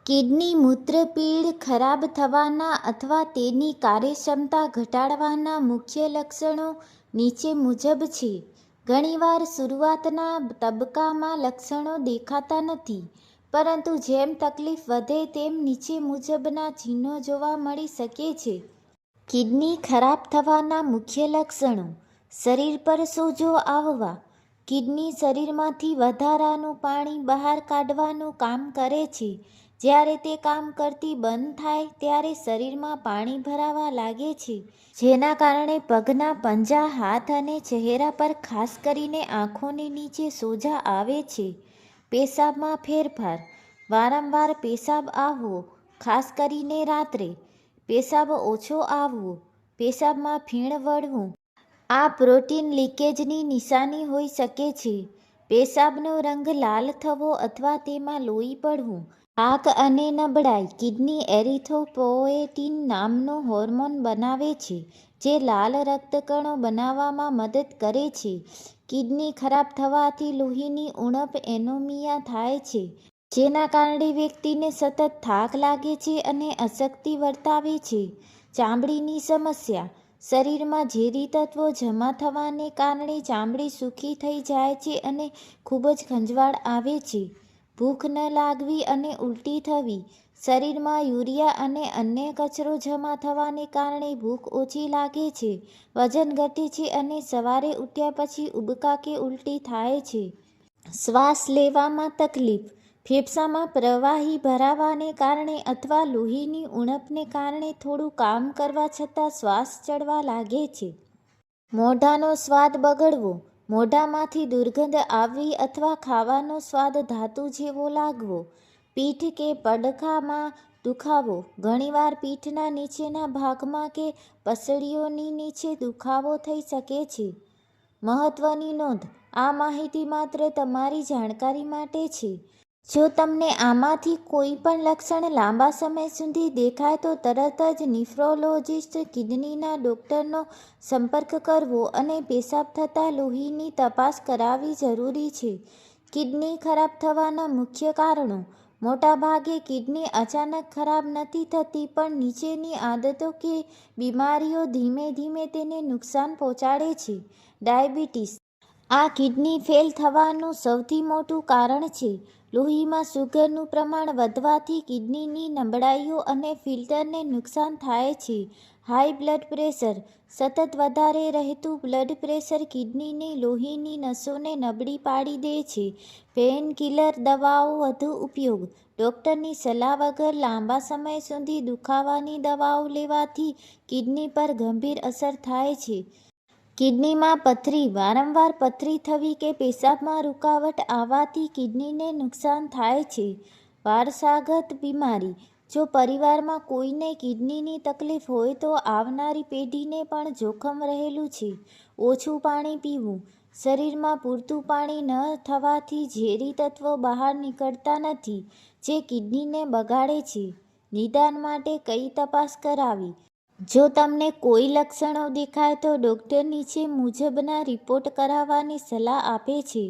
Kidney મૂત્રપિંડ ખરાબ થવાના અથવા તેની કાર્યક્ષમતા ઘટાડવાના મુખ્ય લક્ષણો નીચે મુજબ છે. ઘણીવાર શરૂઆતના તબક્કામાં લક્ષણો દેખાતા નથી, પરંતુ જેમ તકલીફ વધે તેમ નીચે મુજબના ચિહ્નો જોવા મળી શકે છે. કિડની ખરાબ થવાના મુખ્ય લક્ષણો: શરીર પર સોજો આવવા. કિડની શરીરમાંથી વધારાનું પાણી બહાર કાઢવાનું કામ કરે છે. જ્યારે તે કામ કરતી બંધ થાય ત્યારે શરીરમાં પાણી ભરાવા લાગે છે, જેના કારણે પગના પંજા, હાથ અને ચહેરા પર, ખાસ કરીને આંખોની નીચે સોજા આવે છે. પેશાબમાં ફેરફાર. વારંવાર પેશાબ આવવો, ખાસ કરીને રાત્રે. પેશાબ ઓછો આવવો. પેશાબમાં ફીણ વળવું. આ પ્રોટીન લીકેજની નિશાની હોઈ શકે છે. પેશાબનો રંગ લાલ થવો અથવા તેમાં લોહી પડવું. થાક અને નબળાઈ. કિડની એરિથ્રોપોએટીન નામનો હોર્મોન બનાવે છે, જે લાલ રક્તકણો બનાવવામાં મદદ કરે છે. કિડની ખરાબ થવાથી લોહીની ઉણપ એનિમિયા થાય છે, જેના કારણે વ્યક્તિને સતત થાક લાગે છે અને અશક્તિ વર્તાવે છે. ચામડીની સમસ્યા. શરીરમાં ઝેરી તત્વો જમા થવાને કારણે ચામડી સૂકી થઈ જાય છે અને ખૂબ જ ખંજવાળ આવે છે. ભૂખ ન લાગવી અને ઉલટી થવી. શરીરમાં યુરિયા અને અન્ય કચરો જમા થવાને કારણે ભૂખ ઓછી લાગે છે, વજન ઘટે છે અને સવારે ઉઠ્યા પછી ઉબકા કે ઉલટી થાય છે. શ્વાસ લેવામાં તકલીફ. ફેફસામાં પ્રવાહી ભરાવાને કારણે અથવા લોહીની ઉણપને કારણે થોડું કામ કરવા છતાં શ્વાસ ચડવા લાગે છે. મોઢાનો સ્વાદ બગડવો. મોઢામાંથી દુર્ગંધ આવવી અથવા ખાવાનો સ્વાદ ધાતુ જેવો લાગવો. પીઠ કે પડખામાં દુખાવો. ઘણીવાર પીઠના નીચેના ભાગમાં કે પસલીઓની નીચે દુખાવો થઈ શકે છે. મહત્વની નોંધ: આ માહિતી માત્ર તમારી જાણકારી માટે છે. જો તમને આમાંથી કોઈ પણ લક્ષણ લાંબા સમય સુધી દેખાય તો તરત જ નેફ્રોલોજિસ્ટ, કિડનીના ડૉક્ટરનો સંપર્ક કરવો અને પેશાબ થતા લોહીની તપાસ કરાવવી જરૂરી છે. કિડની ખરાબ થવાના મુખ્ય કારણો: મોટાભાગે કિડની અચાનક ખરાબ નથી થતી, પણ નીચેની આદતો કે બીમારીઓ ધીમે ધીમે તેને નુકસાન પહોંચાડે છે. ડાયાબિટીસ. આ કિડની ફેલ થવાનું સૌથી મોટું કારણ છે. લોહીમાં સુગરનું પ્રમાણ વધવાથી કિડનીની નળીઓ અને ફિલ્ટરને નુકસાન થાય છે. High blood pressure. સતત વધારે રહેતું બ્લડ પ્રેશર કિડનીની લોહીની નસોને નબળી પાડી દે છે. પેઇનકિલર દવાઓ વધુ ઉપયોગ. ડૉક્ટરની સલાહ વગર લાંબા સમય સુધી દુખાવાની દવાઓ લેવાથી કિડની પર ગંભીર અસર થાય છે. કિડનીમાં પથરી. વારંવાર પથરી થવી કે પેશાબમાં રૂકાવટ આવવાથી કિડનીને નુકસાન થાય છે. વારસાગત બીમારી. જો પરિવારમાં કોઈને કિડનીની તકલીફ હોય તો આવનારી પેઢીને પણ જોખમ રહેલું છે. ઓછું પાણી પીવું. શરીરમાં પૂરતું પાણી ન થવાથી ઝેરી તત્વો બહાર નીકળતા નથી, જે કિડનીને બગાડે છે. નિદાન માટે કઈ તપાસ કરાવવી? જો તમને કોઈ લક્ષણો દેખાય તો ડૉક્ટર નીચે મુજબના રિપોર્ટ કરાવવાની સલાહ આપે છે.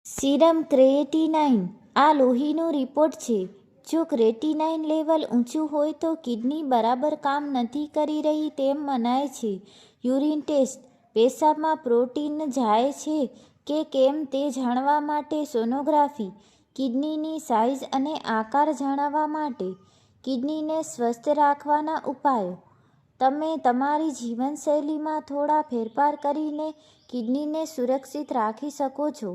Serum creatinine. આ લોહીનો રિપોર્ટ છે. જો ક્રિએટિનાઇન લેવલ ઊંચું હોય તો કિડની બરાબર કામ નથી કરી રહી તેમ મનાય છે. Urine test. પેશાબમાં પ્રોટીન જાય છે કે કેમ તે જાણવા માટે સોનોગ્રાફી. કિડનીની સાઇઝ અને આકાર જાણવા માટે. કિડનીને સ્વસ્થ રાખવાના ઉપાયો. તમે તમારી જીવનશૈલીમાં થોડા ફેરફાર કરીને કિડનીને સુરક્ષિત રાખી શકો છો.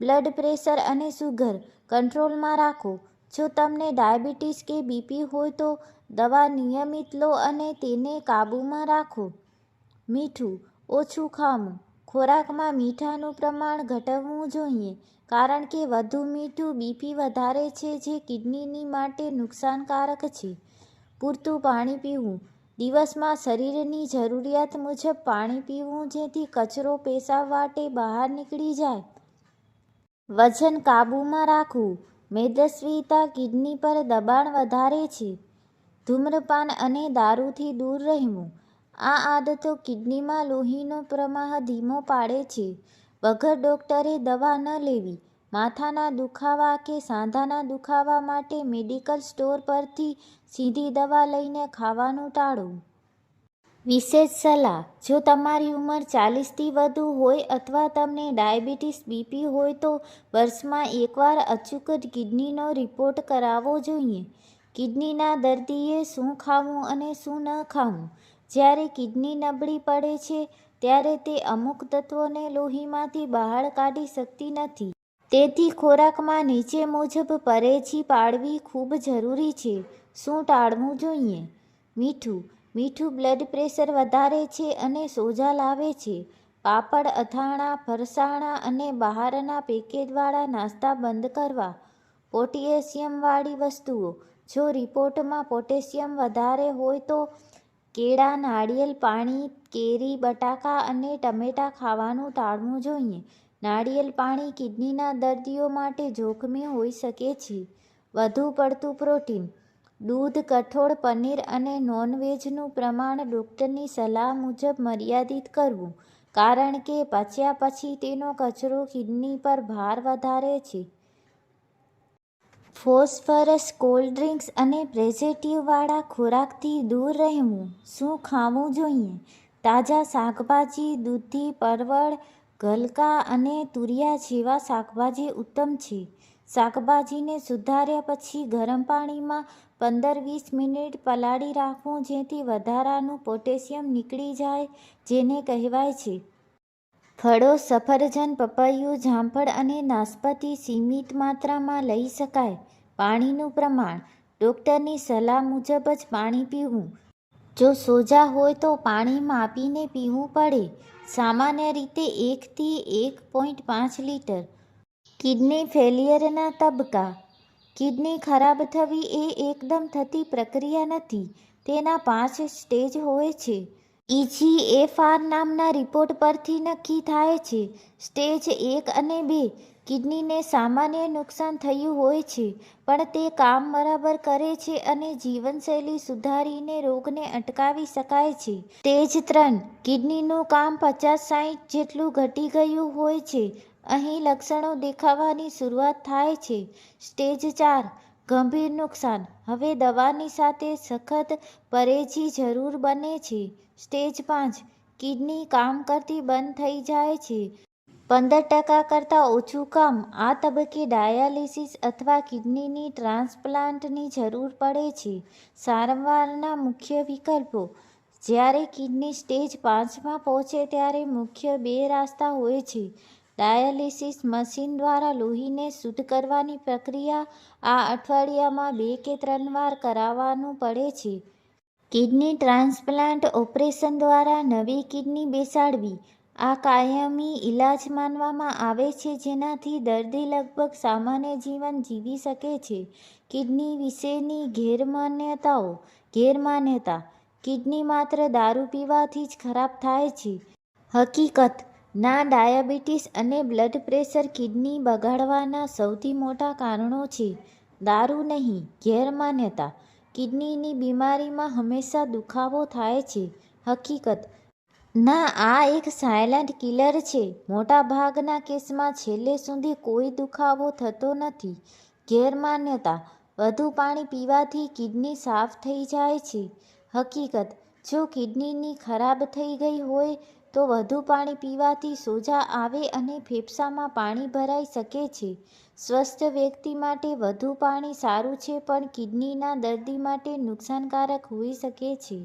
બ્લડ પ્રેશર અને સુગર કંટ્રોલમાં રાખો. જો તમને ડાયાબિટીસ કે બીપી હોય તો દવા નિયમિત લો અને તેને કાબૂમાં રાખો. મીઠું ઓછું ખાવું. ખોરાકમાં મીઠાનું પ્રમાણ ઘટાડવું જોઈએ, કારણ કે વધુ મીઠું બીપી વધારે છે, જે કિડની માટે નુકસાનકારક છે. પૂરતું પાણી પીવું. દિવસમાં શરીરની જરૂરિયાત મુજબ પાણી પીવું જેથી કચરો પેશાબ વાટે બહાર નીકળી જાય. વજન કાબૂમાં રાખવું. મેદસ્વીતા કિડની પર દબાણ વધારે છે. ધૂમ્રપાન અને દારૂથી દૂર રહેવું. આ આદતો કિડનીમાં લોહીનો પ્રવાહ ધીમો પાડે છે. વગર ડૉક્ટરે દવા ન લેવી. માથાના દુખાવા કે સાંધાના દુખાવા માટે મેડિકલ સ્ટોર પરથી સીધી દવા લઈને ખાવાનું ટાળો. વિશેષ સલાહ: જો તમારી ઉંમર 40થી વધુ હોય અથવા તમને ડાયાબિટીસ બીપી હોય તો વર્ષમાં એકવાર અચૂક કિડનીનો રિપોર્ટ કરાવવો જોઈએ. કિડનીના દર્દીએ શું ખાવું અને શું ન ખાવું? જ્યારે કિડની નબળી પડે છે ત્યારે તે અમુક તત્વોને લોહીમાંથી બહાર કાઢી શકતી નથી. તેથી ખોરાકમાં નીચે મુજબ પરેજી પાળવી ખૂબ જરૂરી છે. શું ટાળવું જોઈએ? મીઠું. મીઠું બ્લડ પ્રેશર વધારે છે અને સોજા લાવે છે. પાપડ, અથાણાં, ફરસાણા અને બહારના પેકેજવાળા નાસ્તા બંધ કરવા. પોટેશિયમવાળી વસ્તુઓ. જો રિપોર્ટમાં પોટેશિયમ વધારે હોય તો કેળા, નાળિયેર પાણી, કેરી, બટાકા અને ટમેટાં ખાવાનું ટાળવું જોઈએ. નાળિયેર પાણી કિડનીના દર્દીઓ માટે જોખમી હોઈ શકે છે. વધુ પડતું પ્રોટીન. દૂધ, કઠોળ, પનીર અને નોનવેજનું પ્રમાણ ડૉક્ટરની સલાહ મુજબ મર્યાદિત કરવું, કારણ કે પચ્યા પછી તેનો કચરો કિડની પર ભાર વધારે છે. ફોસ્ફરસ, કોલ્ડ ડ્રિંક્સ અને પ્રિઝર્વેટિવવાળા ખોરાકથી દૂર રહેવું. શું ખાવું જોઈએ? તાજા શાકભાજી, દૂધી, પરવળ, ગલકા અને તુરિયા જેવા શાકભાજી ઉત્તમ છે. શાકભાજીને સુધાર્યા પછી ગરમ પાણીમાં 15-20 મિનિટ પલાળી રાખવું જેથી વધારાનું પોટેશિયમ નીકળી જાય, જેને કહેવાય છે. ફળો: સફરજન, પપૈયું, જામફળ અને નાશપાતી સીમિત માત્રામાં લઈ શકાય. પાણીનું પ્રમાણ. ડૉક્ટરની સલાહ મુજબ જ પાણી પીવું. જો સોજા હોય તો પાણી માપીને પીવું પડે. સામાન્ય રીતે 1 થી 1.5 લિટર. કિડની ફેલિયરના તબક્કા. કિડની ખરાબ થવી એ એકદમ થતી પ્રક્રિયા નથી. તેના 5 સ્ટેજ હોય છે. ઇજીએફઆર નામના રિપોર્ટ પરથી નક્કી થાય છે. સ્ટેજ 1 અને 2. કિડનીને સામાન્ય નુકસાન થયું હોય છે, પણ તે કામ બરાબર કરે છે અને જીવનશૈલી સુધારીને રોગને અટકાવી શકાય છે. સ્ટેજ 3. કિડનીનું કામ 50-60 જેટલું ઘટી ગયું હોય છે. અહીં લક્ષણો દેખાવાની શરૂઆત થાય છે. સ્ટેજ 4. ગંભીર નુકસાન. હવે દવાની સાથે સખત પરેજી જરૂર બને છે. સ્ટેજ 5. કિડની કામ કરતી બંધ થઈ જાય છે. 15% કરતાં ઓછું કામ. આ તબક્કે ડાયાલિસિસ અથવા કિડની ટ્રાન્સપ્લાન્ટની જરૂર પડે છે. સારવારના મુખ્ય વિકલ્પો. જ્યારે કિડની સ્ટેજ 5માં પહોંચે ત્યારે મુખ્ય 2 રસ્તા હોય છે. ડાયાલિસિસ મશીન દ્વારા લોહીને શુદ્ધ કરવાની પ્રક્રિયા આ અઠવાડિયામાં 2 કે 3 વાર કરાવવાનું પડે છે. કિડની ટ્રાન્સપ્લાન્ટ ઓપરેશન દ્વારા નવી કિડની બેસાડવી. આ કાયમી ઇલાજ માનવામાં આવે છે જેનાથી દર્દી લગભગ સામાન્ય જીવન જીવી શકે છે. કિડની વિશેની ગેરમાન્યતાઓ. ગેરમાન્યતા: કિડની માત્ર દારૂ પીવાથી જ ખરાબ થાય છે. હકીકત: ના, ડાયાબિટીસ અને બ્લડ પ્રેશર કિડની બગાડવાના સૌથી મોટા કારણો છે, દારૂ નહીં. ગેરમાન્યતા: કિડનીની બીમારીમાં હંમેશા દુખાવો થાય છે. હકીકત: ના, આ એક સાયલન્ટ કિલર છે. મોટાભાગના કેસમાં છેલ્લે સુધી કોઈ દુખાવો થતો નથી. ગેરમાન્યતા: વધુ પાણી પીવાથી કિડની સાફ થઈ જાય છે. હકીકત: જો કિડની ખરાબ થઈ ગઈ હોય તો વધુ પાણી પીવાથી સોજા આવે અને ફેફસામાં પાણી ભરાઈ શકે છે. સ્વસ્થ વ્યક્તિ માટે વધુ પાણી સારું છે પણ કિડનીના દર્દી માટે નુકસાનકારક હોઈ શકે છે.